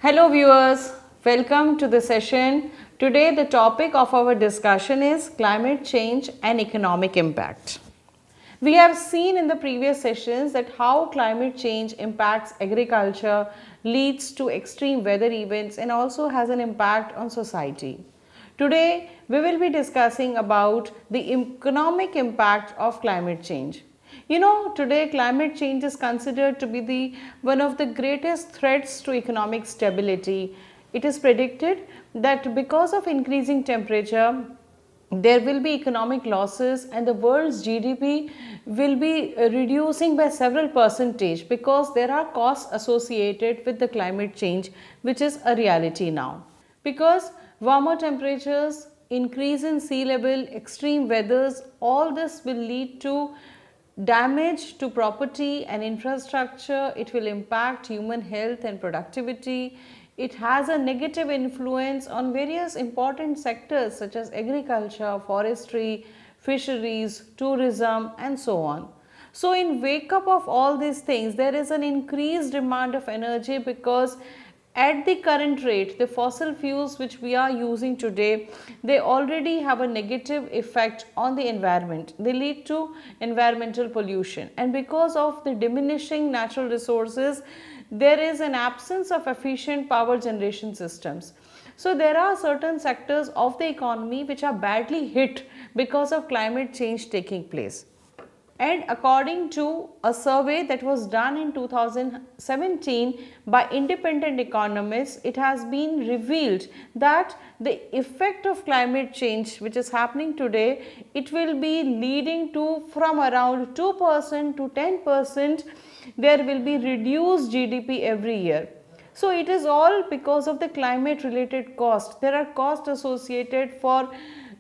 Hello viewers, welcome to the session. Today the topic of our discussion is climate change and economic impact. We have seen in the previous sessions that how climate change impacts agriculture, leads to extreme weather events and also has an impact on society. Today we will be discussing about the economic impact of climate change. Today climate change is considered to be one of the greatest threats to economic stability. It is predicted that because of increasing temperature, there will be economic losses and the world's GDP will be reducing by several percentage because there are costs associated with the climate change, which is a reality now. Because warmer temperatures, increase in sea level, extreme weathers, all this will lead to damage to property and infrastructure. It will impact human health and productivity. It has a negative influence on various important sectors such as agriculture, forestry, fisheries, tourism and so on. So, in wake up of all these things, there is an increased demand of energy because at the current rate, the fossil fuels which we are using today, they already have a negative effect on the environment. They lead to environmental pollution, and because of the diminishing natural resources, there is an absence of efficient power generation systems. So, there are certain sectors of the economy which are badly hit because of climate change taking place. And according to a survey that was done in 2017 by independent economists, it has been revealed that the effect of climate change which is happening today, it will be leading to from around 2% to 10%, there will be reduced GDP every year. So, it is all because of the climate related cost. There are costs associated for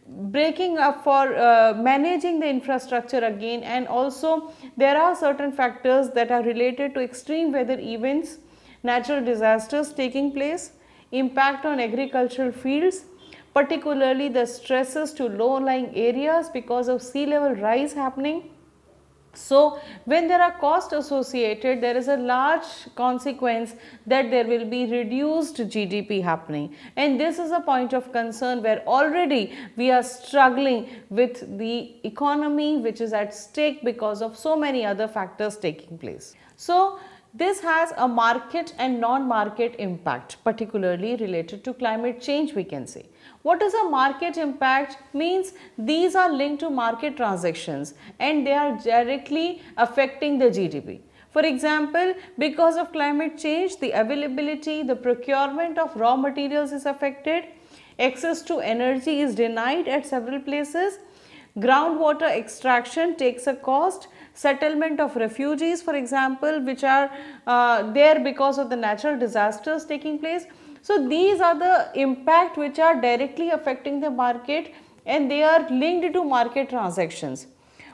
breaking up, for managing the infrastructure again, and also there are certain factors that are related to extreme weather events, natural disasters taking place, impact on agricultural fields, particularly the stresses to low lying areas because of sea level rise happening. So, when there are costs associated, there is a large consequence that there will be reduced GDP happening, and this is a point of concern where already we are struggling with the economy which is at stake because of so many other factors taking place. So, this has a market and non-market impact, particularly related to climate change, we can say. What is a market impact? Means these are linked to market transactions and they are directly affecting the GDP. For example, because of climate change, the availability, the procurement of raw materials is affected, access to energy is denied at several places, groundwater extraction takes a cost, settlement of refugees, for example, which are there because of the natural disasters taking place. So, these are the impact which are directly affecting the market and they are linked to market transactions.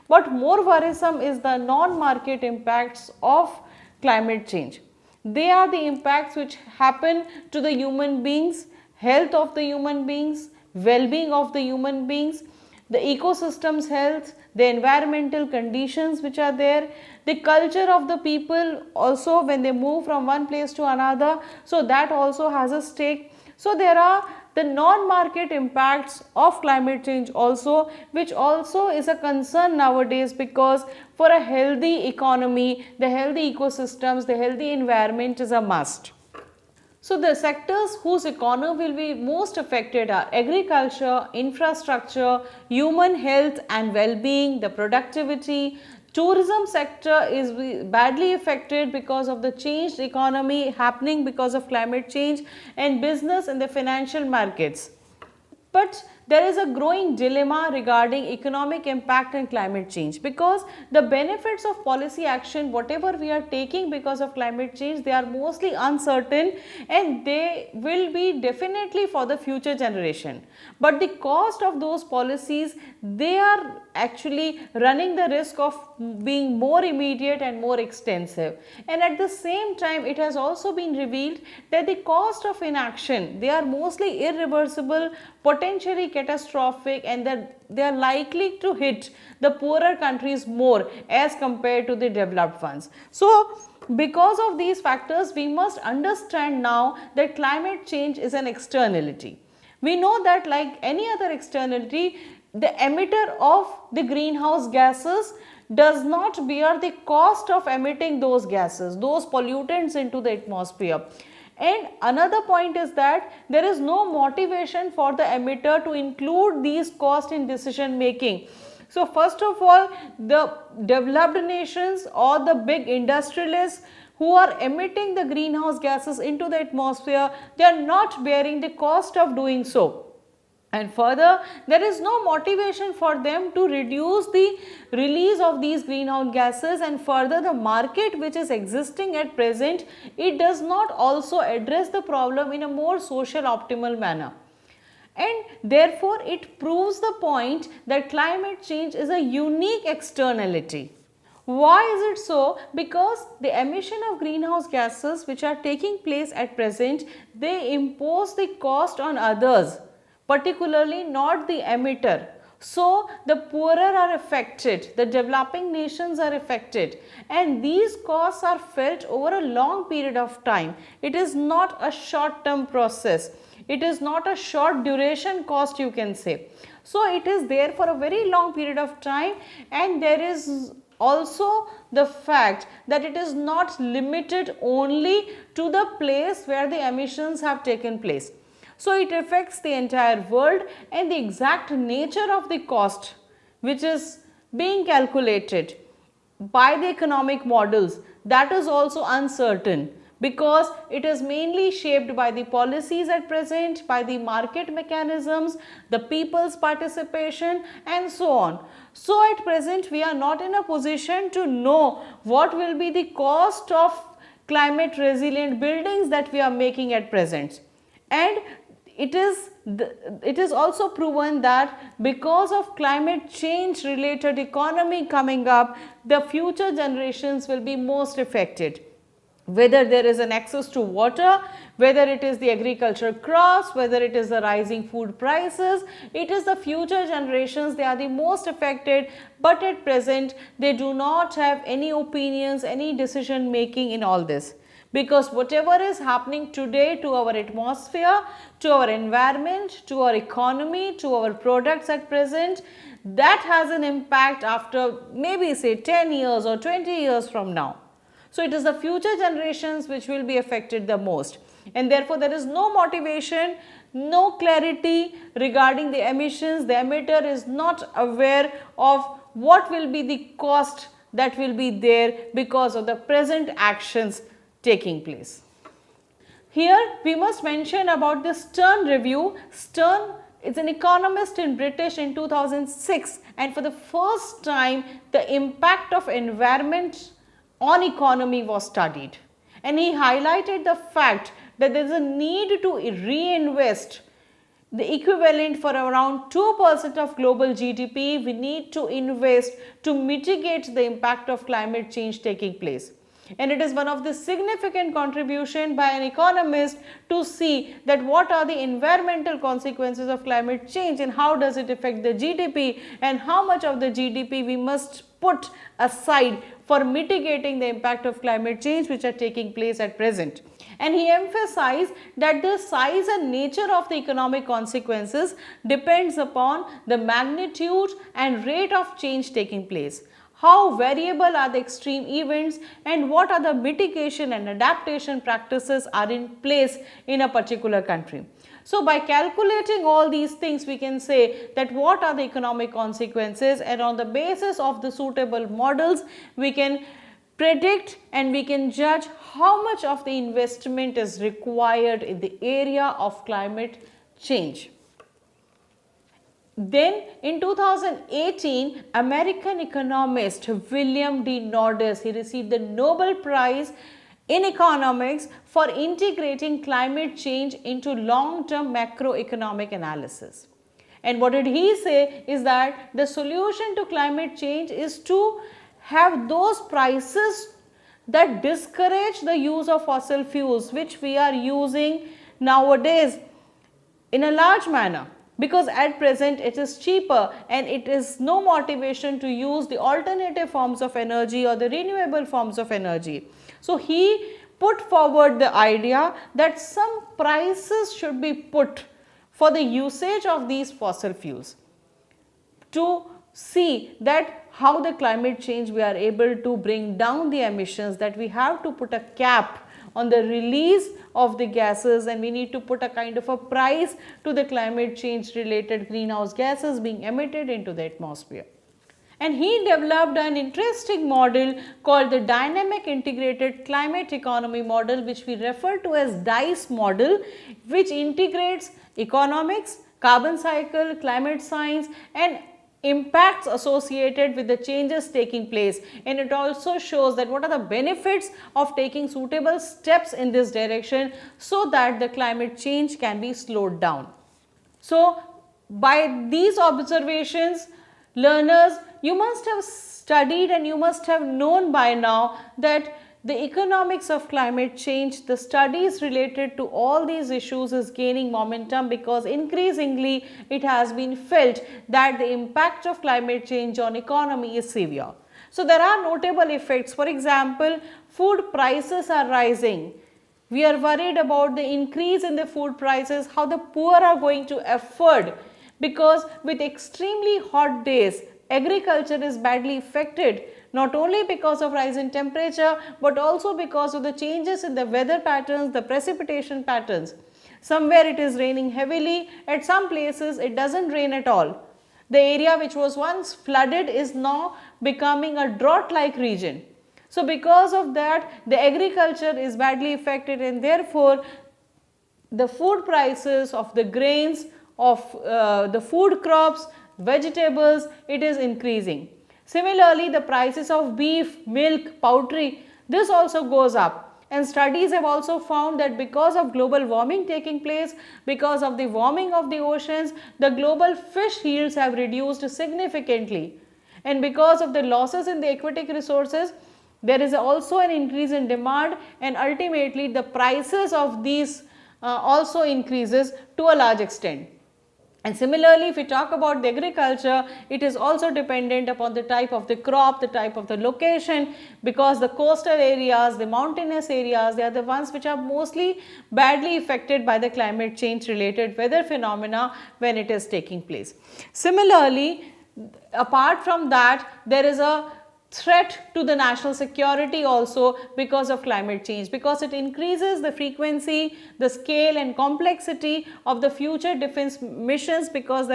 But more worrisome is the non-market impacts of climate change. They are the impacts which happen to the human beings, health of the human beings, well-being of the human beings, the ecosystem's health, the environmental conditions which are there, the culture of the people also when they move from one place to another. So, that also has a stake. So, there are the non-market impacts of climate change also, which also is a concern nowadays, because for a healthy economy, the healthy ecosystems, the healthy environment is a must. So, the sectors whose economy will be most affected are agriculture, infrastructure, human health and well-being, the productivity. Tourism sector is badly affected because of the changed economy happening because of climate change, and business and the financial markets. But there is a growing dilemma regarding economic impact and climate change, because the benefits of policy action, whatever we are taking because of climate change, they are mostly uncertain and they will be definitely for the future generation. But the cost of those policies, they are actually running the risk of being more immediate and more extensive. And at the same time, it has also been revealed that the cost of inaction, they are mostly irreversible, potentially catastrophic, and they are likely to hit the poorer countries more as compared to the developed ones. So, because of these factors, we must understand now that climate change is an externality. We know that like any other externality, the emitter of the greenhouse gases does not bear the cost of emitting those gases, those pollutants into the atmosphere. And another point is that there is no motivation for the emitter to include these costs in decision making. So, first of all, the developed nations or the big industrialists who are emitting the greenhouse gases into the atmosphere, they are not bearing the cost of doing so. And further, there is no motivation for them to reduce the release of these greenhouse gases, and further the market which is existing at present, it does not also address the problem in a more social optimal manner. And therefore, it proves the point that climate change is a unique externality. Why is it so? Because the emission of greenhouse gases which are taking place at present, they impose the cost on others, particularly not the emitter. So, the poorer are affected, the developing nations are affected, and these costs are felt over a long period of time. It is not a short term process. It is not a short duration cost, you can say. So, it is there for a very long period of time, and there is also the fact that it is not limited only to the place where the emissions have taken place. So, it affects the entire world, and the exact nature of the cost which is being calculated by the economic models, that is also uncertain, because it is mainly shaped by the policies at present, by the market mechanisms, the people's participation, and so on. So, at present we are not in a position to know what will be the cost of climate resilient buildings that we are making at present. And it is also proven that because of climate change related economy coming up, the future generations will be most affected. Whether there is an access to water, whether it is the agricultural crops, whether it is the rising food prices, it is the future generations, they are the most affected, but at present they do not have any opinions, any decision making in all this. Because whatever is happening today to our atmosphere, to our environment, to our economy, to our products at present, that has an impact after maybe say 10 years or 20 years from now. So, it is the future generations which will be affected the most, and therefore, there is no motivation, no clarity regarding the emissions. The emitter is not aware of what will be the cost that will be there because of the present actions taking place. Here we must mention about the Stern review. Stern is an economist in British in 2006, and for the first time the impact of environment on economy was studied, and he highlighted the fact that there is a need to reinvest the equivalent for around 2% of global GDP. We need to invest to mitigate the impact of climate change taking place. And it is one of the significant contribution by an economist to see that what are the environmental consequences of climate change and how does it affect the GDP, and how much of the GDP we must put aside for mitigating the impact of climate change which are taking place at present. And he emphasized that the size and nature of the economic consequences depends upon the magnitude and rate of change taking place. How variable are the extreme events, and what are the mitigation and adaptation practices are in place in a particular country. So, by calculating all these things, we can say that what are the economic consequences, and on the basis of the suitable models, we can predict and we can judge how much of the investment is required in the area of climate change. Then in 2018, American economist William D. Nordis, he received the Nobel Prize in economics for integrating climate change into long-term macroeconomic analysis. And what did he say is that the solution to climate change is to have those prices that discourage the use of fossil fuels, which we are using nowadays in a large manner. because at present it is cheaper and it is no motivation to use the alternative forms of energy or the renewable forms of energy. So, he put forward the idea that some prices should be put for the usage of these fossil fuels to see that how the climate change we are able to bring down the emissions, that we have to put a cap on the release of the gases and we need to put a kind of a price to the climate change related greenhouse gases being emitted into the atmosphere. And he developed an interesting model called the Dynamic Integrated Climate Economy model, which we refer to as DICE model, which integrates economics, carbon cycle, climate science and impacts associated with the changes taking place, and it also shows that what are the benefits of taking suitable steps in this direction so that the climate change can be slowed down. So, by these observations, learners, you must have studied and you must have known by now that the economics of climate change, the studies related to all these issues is gaining momentum, because increasingly it has been felt that the impact of climate change on economy is severe. So, there are notable effects. For example, food prices are rising. We are worried about the increase in the food prices, how the poor are going to afford, because with extremely hot days, agriculture is badly affected, not only because of rise in temperature, but also because of the changes in the weather patterns, the precipitation patterns. Somewhere it is raining heavily, at some places it does not rain at all. The area which was once flooded is now becoming a drought-like region. So, because of that, the agriculture is badly affected, and therefore, the food prices of the grains, of the food crops, vegetables, it is increasing. Similarly, the prices of beef, milk, poultry, this also goes up, and studies have also found that because of global warming taking place, because of the warming of the oceans, the global fish yields have reduced significantly, and because of the losses in the aquatic resources, there is also an increase in demand, and ultimately the prices of these also increases to a large extent. And similarly, if we talk about the agriculture, it is also dependent upon the type of the crop, the type of the location, because the coastal areas, the mountainous areas, they are the ones which are mostly badly affected by the climate change related weather phenomena when it is taking place. Similarly, apart from that, there is a threat to the national security also because of climate change, because it increases the frequency, the scale and complexity of the future defense missions, because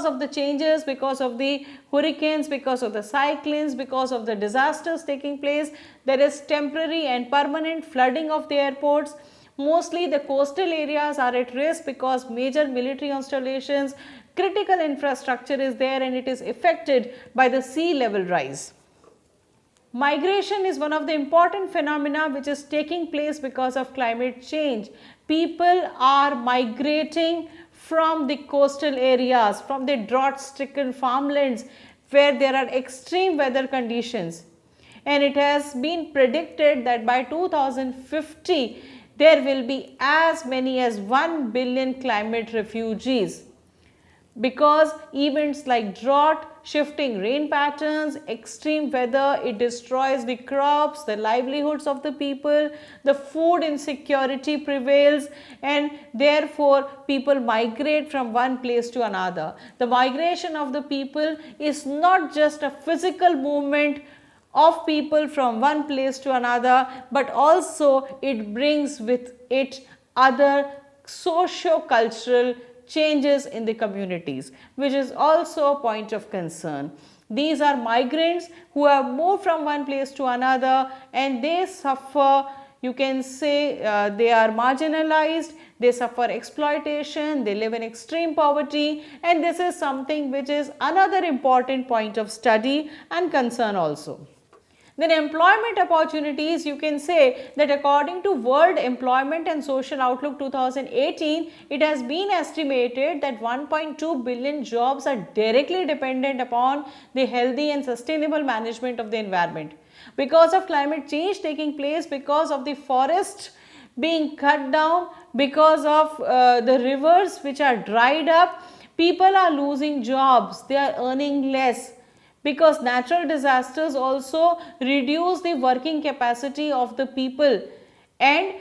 of the changes, because of the hurricanes, because of the cyclones, because of the disasters taking place, there is temporary and permanent flooding of the airports. Mostly the coastal areas are at risk because major military installations, critical infrastructure is there, and it is affected by the sea level rise. Migration is one of the important phenomena which is taking place because of climate change. People are migrating from the coastal areas, from the drought stricken farmlands where there are extreme weather conditions, and it has been predicted that by 2050 there will be as many as 1 billion climate refugees, because events like drought, shifting rain patterns, extreme weather, it destroys the crops, the livelihoods of the people, the food insecurity prevails, and therefore people migrate from one place to another. The migration of the people is not just a physical movement of people from one place to another, but also it brings with it other socio-cultural changes in the communities, which is also a point of concern. These are migrants who have moved from one place to another, and they suffer, you can say they are marginalized, they suffer exploitation, they live in extreme poverty, and this is something which is another important point of study and concern also. Then employment opportunities, you can say that according to World Employment and Social Outlook 2018, it has been estimated that 1.2 billion jobs are directly dependent upon the healthy and sustainable management of the environment. Because of climate change taking place, because of the forest being cut down because of the rivers which are dried up. People are losing jobs, they are earning less, because natural disasters also reduce the working capacity of the people. And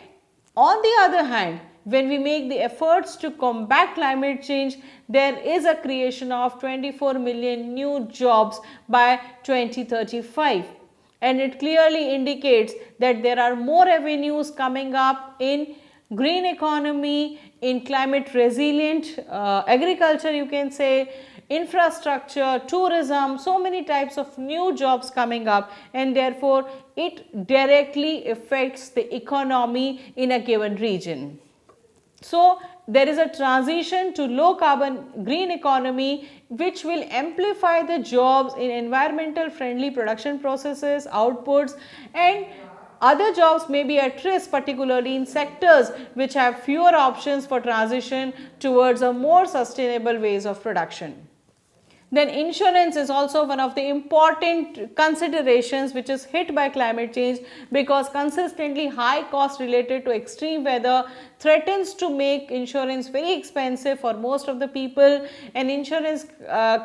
on the other hand, when we make the efforts to combat climate change, there is a creation of 24 million new jobs by 2035. And it clearly indicates that there are more avenues coming up in green economy, in climate resilient agriculture, you can say, infrastructure, tourism, so many types of new jobs coming up, and therefore it directly affects the economy in a given region. So there is a transition to low carbon green economy which will amplify the jobs in environmental friendly production processes, outputs, and other jobs may be at risk, particularly in sectors which have fewer options for transition towards a more sustainable ways of production. Then insurance is also one of the important considerations which is hit by climate change, because consistently high cost related to extreme weather threatens to make insurance very expensive for most of the people, and insurance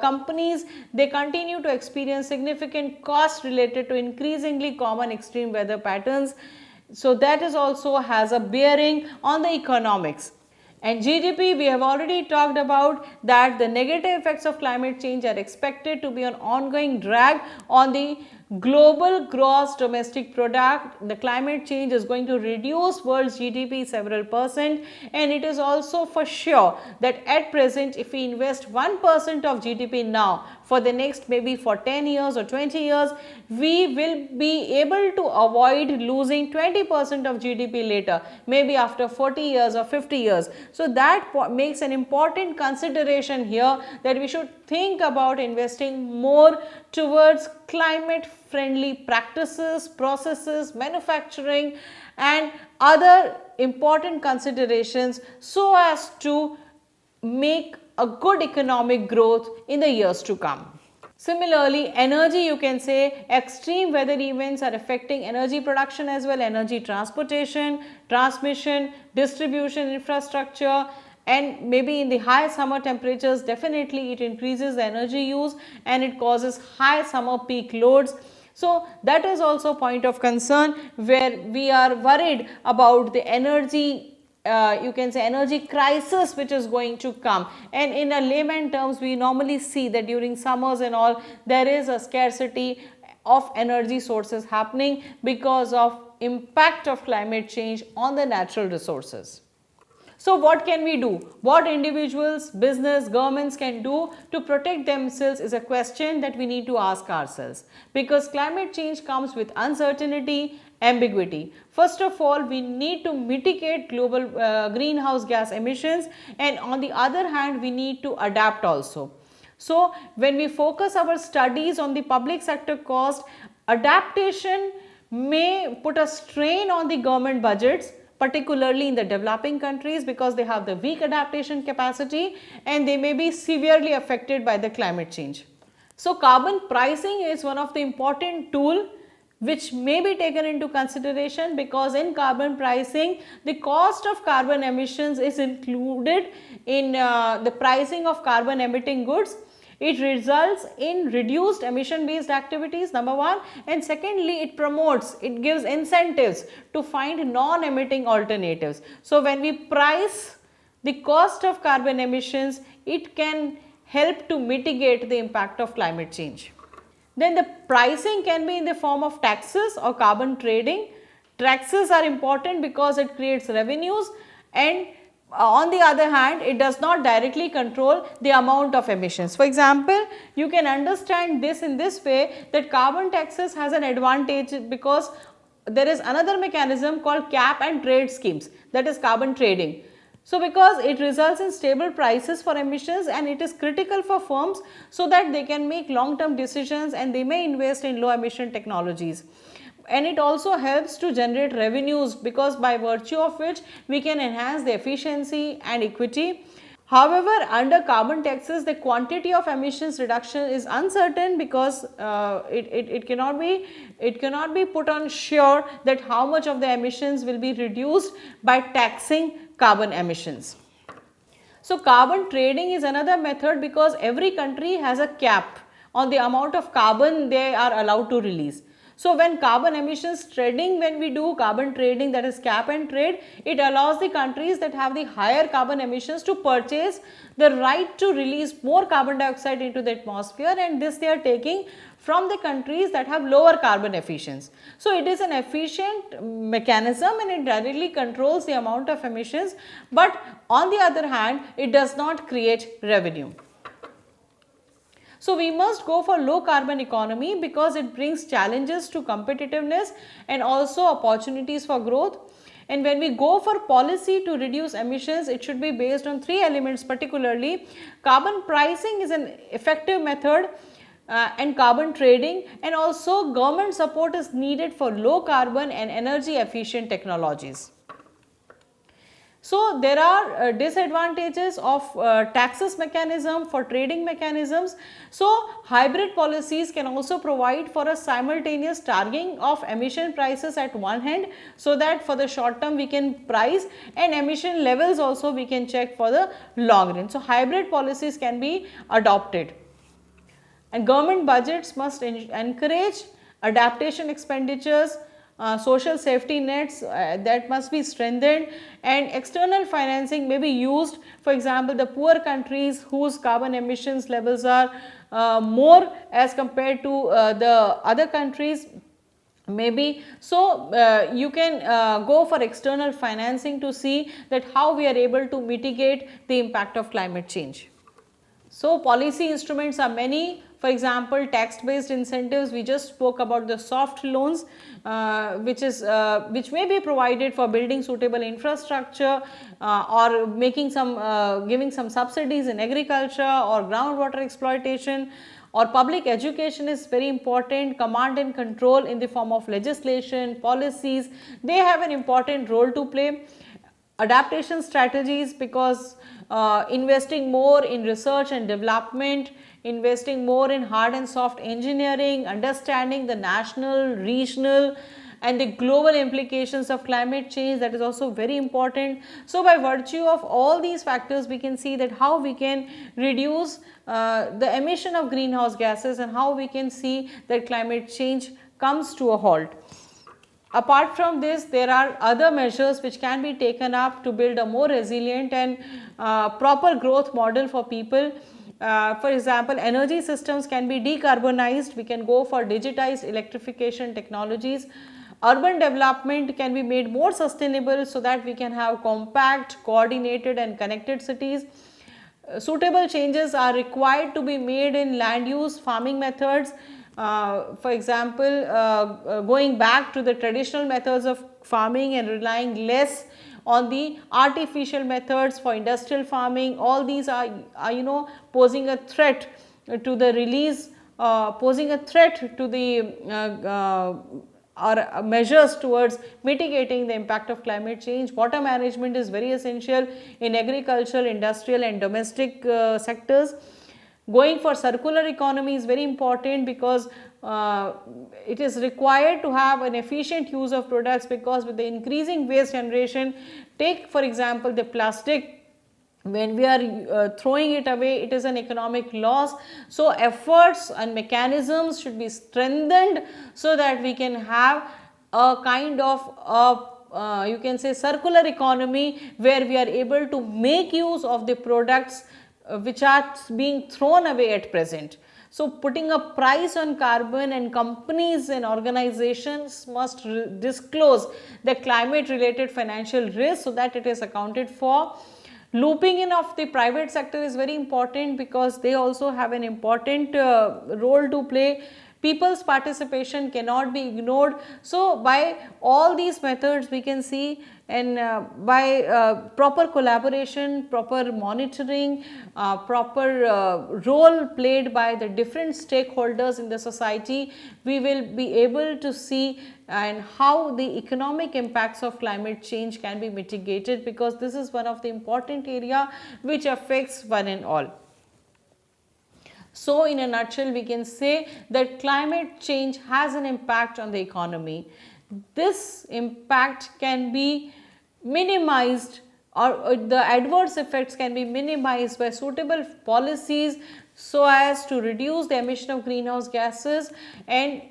companies, they continue to experience significant costs related to increasingly common extreme weather patterns. So that is also has a bearing on the economics. And GDP, we have already talked about that the negative effects of climate change are expected to be an ongoing drag on the global gross domestic product. The climate change is going to reduce world's GDP several percent, and it is also for sure that at present if we invest 1% of GDP now, for the next maybe for 10 years or 20 years, we will be able to avoid losing 20% of GDP later, maybe after 40 years or 50 years. So that makes an important consideration here, that we should think about investing more towards climate friendly practices, processes, manufacturing and other important considerations, so as to make a good economic growth in the years to come. Similarly, energy, you can say extreme weather events are affecting energy production as well, energy transportation, transmission, distribution infrastructure, and maybe in the high summer temperatures definitely it increases the energy use and it causes high summer peak loads. So that is also a point of concern where we are worried about the energy you can say energy crisis which is going to come. And in a layman terms, we normally see that during summers and all, there is a scarcity of energy sources happening because of impact of climate change on the natural resources. So what can we do? What individuals, business, governments can do to protect themselves is a question that we need to ask ourselves, because climate change comes with uncertainty, ambiguity. First of all, we need to mitigate global greenhouse gas emissions, and on the other hand, we need to adapt also. So when we focus our studies on the public sector cost, adaptation may put a strain on the government budgets, particularly in the developing countries, because they have the weak adaptation capacity and they may be severely affected by the climate change. So carbon pricing is one of the important tool which may be taken into consideration, because in carbon pricing the cost of carbon emissions is included in the pricing of carbon emitting goods. It results in reduced emission based activities, number one, and secondly it promotes, it gives incentives to find non-emitting alternatives. So when we price the cost of carbon emissions, it can help to mitigate the impact of climate change. Then the pricing can be in the form of taxes or carbon trading. Taxes are important because it creates revenues, and on the other hand, it does not directly control the amount of emissions. For example, you can understand this in this way, that carbon taxes has an advantage because there is another mechanism called cap and trade schemes, that is carbon trading. So because it results in stable prices for emissions, and it is critical for firms so that they can make long term decisions and they may invest in low emission technologies. And it also helps to generate revenues, because by virtue of which we can enhance the efficiency and equity. However, under carbon taxes, the quantity of emissions reduction is uncertain because it cannot be put on sure that how much of the emissions will be reduced by taxing carbon emissions. So, carbon trading is another method because every country has a cap on the amount of carbon they are allowed to release. So, when carbon emissions trading, when we do carbon trading, that is cap and trade, it allows the countries that have the higher carbon emissions to purchase the right to release more carbon dioxide into the atmosphere, and this they are taking from the countries that have lower carbon efficiency. So, it is an efficient mechanism and it directly controls the amount of emissions, but on the other hand it does not create revenue. So, we must go for low carbon economy because it brings challenges to competitiveness and also opportunities for growth. And when we go for policy to reduce emissions, it should be based on 3 elements particularly. Carbon pricing is an effective method and carbon trading, and also government support is needed for low carbon and energy efficient technologies. So, there are disadvantages of taxes mechanism for trading mechanisms. So, hybrid policies can also provide for a simultaneous targeting of emission prices at one hand, so that for the short term we can price, and emission levels also we can check for the long run. So, hybrid policies can be adopted. And government budgets must encourage adaptation expenditures, social safety nets that must be strengthened, and external financing may be used. For example, the poor countries whose carbon emissions levels are more as compared to the other countries maybe. So, you can go for external financing to see that how we are able to mitigate the impact of climate change. So, policy instruments are many. For example, tax based incentives, we just spoke about the soft loans which may be provided for building suitable infrastructure or making some giving some subsidies in agriculture or groundwater exploitation, or public education is very important. Command and control in the form of legislation, policies, they have an important role to play. Adaptation strategies, because investing more in research and development, investing more in hard and soft engineering, understanding the national, regional and the global implications of climate change, that is also very important. So, by virtue of all these factors, we can see that how we can reduce the emission of greenhouse gases and how we can see that climate change comes to a halt. Apart from this, there are other measures which can be taken up to build a more resilient and proper growth model for people. For example, energy systems can be decarbonized. We can go for digitized electrification technologies. Urban development can be made more sustainable so that we can have compact, coordinated and connected cities. Suitable changes are required to be made in land use, farming methods. For example, going back to the traditional methods of farming and relying less on the artificial methods for industrial farming. All these are posing a threat to the release, posing a threat to the or measures towards mitigating the impact of climate change. Water management is very essential in agricultural, industrial and domestic sectors. Going for circular economy is very important because it is required to have an efficient use of products, because with the increasing waste generation, take for example the plastic, when we are throwing it away, it is an economic loss. So, efforts and mechanisms should be strengthened so that we can have a kind of you can say circular economy, where we are able to make use of the products which are being thrown away at present. So, putting a price on carbon, and companies and organizations must disclose the climate related financial risk so that it is accounted for. Looping in of the private sector is very important because they also have an important role to play. People's participation cannot be ignored. So, by all these methods we can see and by proper collaboration, proper monitoring, proper role played by the different stakeholders in the society, we will be able to see and how the economic impacts of climate change can be mitigated, because this is one of the important area which affects one and all. So, in a nutshell, we can say that climate change has an impact on the economy. This impact can be minimized, or the adverse effects can be minimized by suitable policies so as to reduce the emission of greenhouse gases, and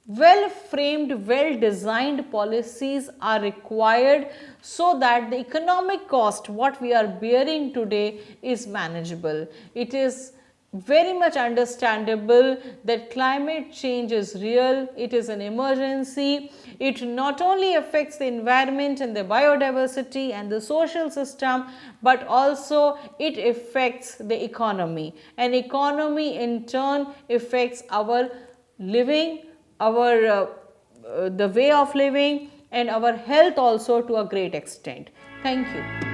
well framed, well designed policies are required so that the economic cost what we are bearing today is manageable. It is very much understandable that climate change is real, it is an emergency. It not only affects the environment and the biodiversity and the social system, but also it affects the economy, and economy in turn affects our living, our the way of living, and our health also to a great extent. Thank you.